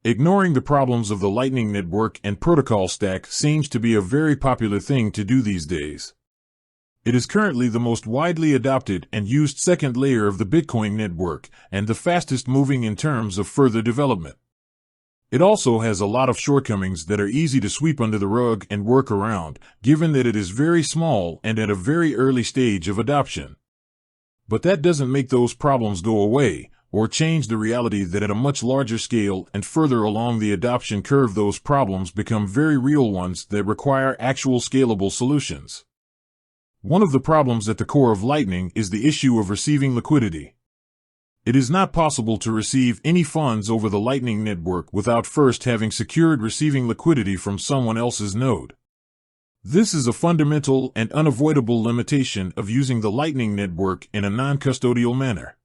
Ignoring the problems of the Lightning Network and protocol stack seems to be a very popular thing to do these days. It is currently the most widely adopted and used second layer of the Bitcoin network, and the fastest moving in terms of further development. It also has a lot of shortcomings that are easy to sweep under the rug and work around, given that it is very small and at a very early stage of adoption. But that doesn't make those problems go away, or change the reality that at a much larger scale and further along the adoption curve those problems become very real ones that require actual scalable solutions. One of the problems at the core of Lightning is the issue of receiving liquidity. It is not possible to receive any funds over the Lightning Network without first having secured receiving liquidity from someone else's node. This is a fundamental and unavoidable limitation of using the Lightning Network in a non-custodial manner.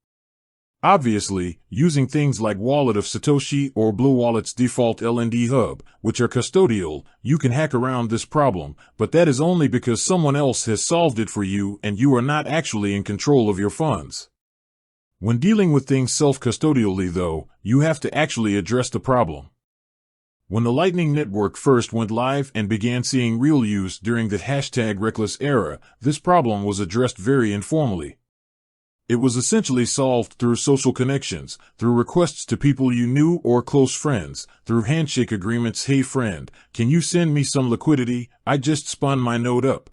Obviously, using things like Wallet of Satoshi or Blue Wallet's default LND hub, which are custodial, you can hack around this problem, but that is only because someone else has solved it for you and you are not actually in control of your funds. When dealing with things self-custodially, though, you have to actually address the problem. When the Lightning Network first went live and began seeing real use during the #reckless era, this problem was addressed very informally. It was essentially solved through social connections, through requests to people you knew or close friends, through handshake agreements. Hey friend, can you send me some liquidity? I just spun my node up.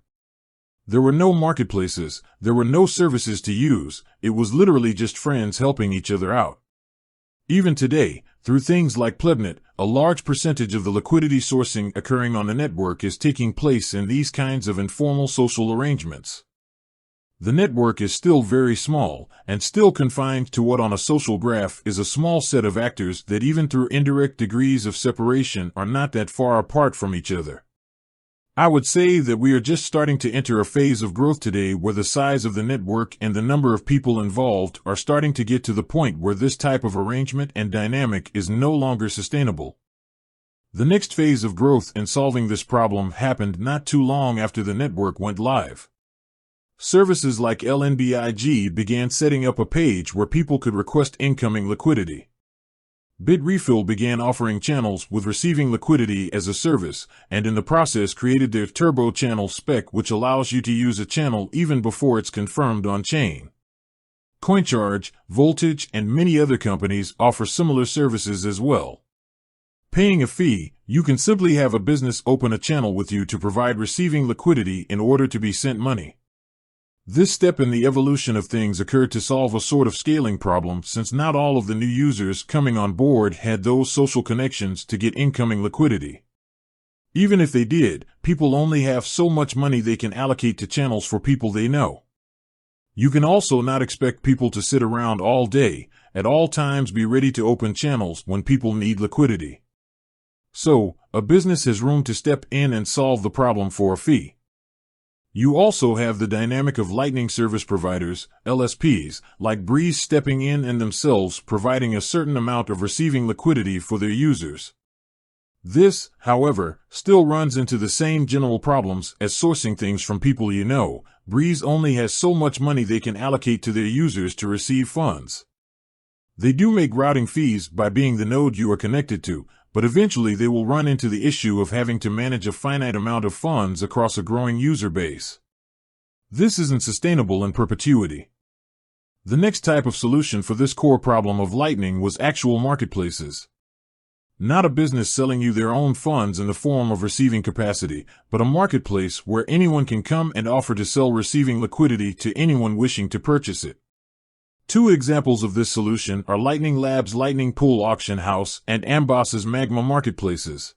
There were no marketplaces, there were no services to use, it was literally just friends helping each other out. Even today, through things like Plebnet, a large percentage of the liquidity sourcing occurring on the network is taking place in these kinds of informal social arrangements. The network is still very small, and still confined to what on a social graph is a small set of actors that even through indirect degrees of separation are not that far apart from each other. I would say that we are just starting to enter a phase of growth today where the size of the network and the number of people involved are starting to get to the point where this type of arrangement and dynamic is no longer sustainable. The next phase of growth in solving this problem happened not too long after the network went live. Services like LNBIG began setting up a page where people could request incoming liquidity. Bitrefill began offering channels with receiving liquidity as a service, and in the process created their Turbo Channel spec, which allows you to use a channel even before it's confirmed on-chain. CoinCharge, Voltage, and many other companies offer similar services as well. Paying a fee, you can simply have a business open a channel with you to provide receiving liquidity in order to be sent money. This step in the evolution of things occurred to solve a sort of scaling problem, since not all of the new users coming on board had those social connections to get incoming liquidity. Even if they did, people only have so much money they can allocate to channels for people they know. You can also not expect people to sit around all day, at all times be ready to open channels when people need liquidity. So, a business has room to step in and solve the problem for a fee. You also have the dynamic of Lightning service providers, LSPs, like Breeze stepping in and themselves providing a certain amount of receiving liquidity for their users. This, however, still runs into the same general problems as sourcing things from people you know. Breeze only has so much money they can allocate to their users to receive funds. They do make routing fees by being the node you are connected to, but eventually they will run into the issue of having to manage a finite amount of funds across a growing user base. This isn't sustainable in perpetuity. The next type of solution for this core problem of Lightning was actual marketplaces. Not a business selling you their own funds in the form of receiving capacity, but a marketplace where anyone can come and offer to sell receiving liquidity to anyone wishing to purchase it. Two examples of this solution are Lightning Labs' Lightning Pool Auction House and Amboss's Magma marketplaces.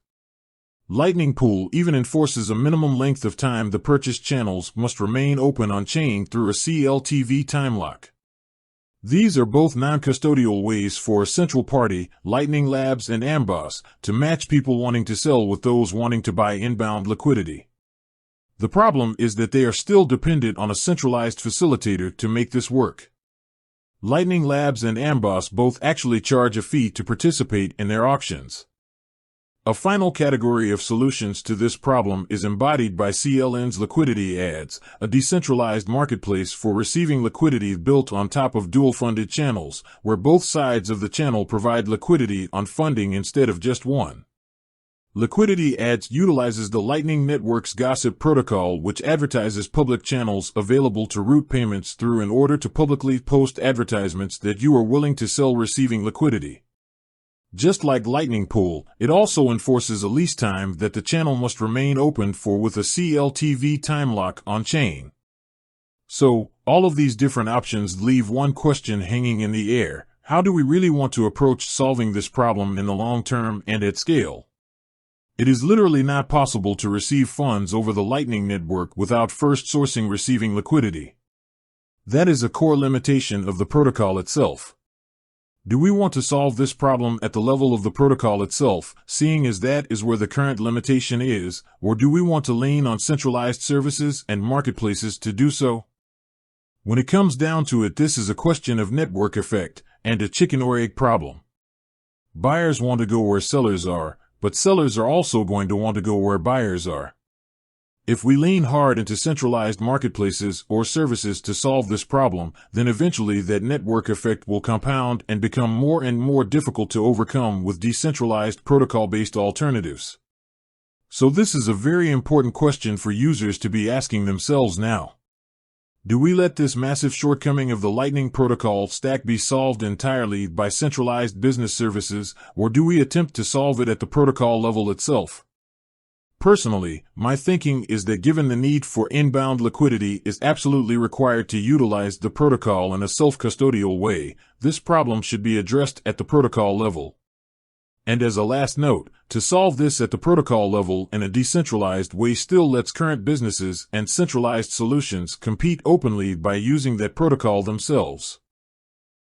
Lightning Pool even enforces a minimum length of time the purchased channels must remain open on-chain through a CLTV time lock. These are both non-custodial ways for a central party, Lightning Labs and Amboss, to match people wanting to sell with those wanting to buy inbound liquidity. The problem is that they are still dependent on a centralized facilitator to make this work. Lightning Labs and Amboss both actually charge a fee to participate in their auctions. A final category of solutions to this problem is embodied by CLN's Liquidity Ads, a decentralized marketplace for receiving liquidity built on top of dual-funded channels, where both sides of the channel provide liquidity on funding instead of just one. Liquidity Ads utilizes the Lightning Network's Gossip protocol, which advertises public channels available to route payments through in order to publicly post advertisements that you are willing to sell receiving liquidity. Just like Lightning Pool, it also enforces a lease time that the channel must remain open for with a CLTV time lock on-chain. So, all of these different options leave one question hanging in the air: how do we really want to approach solving this problem in the long term and at scale? It is literally not possible to receive funds over the Lightning Network without first sourcing receiving liquidity. That is a core limitation of the protocol itself. Do we want to solve this problem at the level of the protocol itself, seeing as that is where the current limitation is, or do we want to lean on centralized services and marketplaces to do so? When it comes down to it, this is a question of network effect and a chicken or egg problem. Buyers want to go where sellers are, but sellers are also going to want to go where buyers are. If we lean hard into centralized marketplaces or services to solve this problem, then eventually that network effect will compound and become more and more difficult to overcome with decentralized protocol-based alternatives. So this is a very important question for users to be asking themselves now. Do we let this massive shortcoming of the Lightning protocol stack be solved entirely by centralized business services, or do we attempt to solve it at the protocol level itself? Personally, my thinking is that given the need for inbound liquidity is absolutely required to utilize the protocol in a self-custodial way, this problem should be addressed at the protocol level. And as a last note, to solve this at the protocol level in a decentralized way still lets current businesses and centralized solutions compete openly by using that protocol themselves.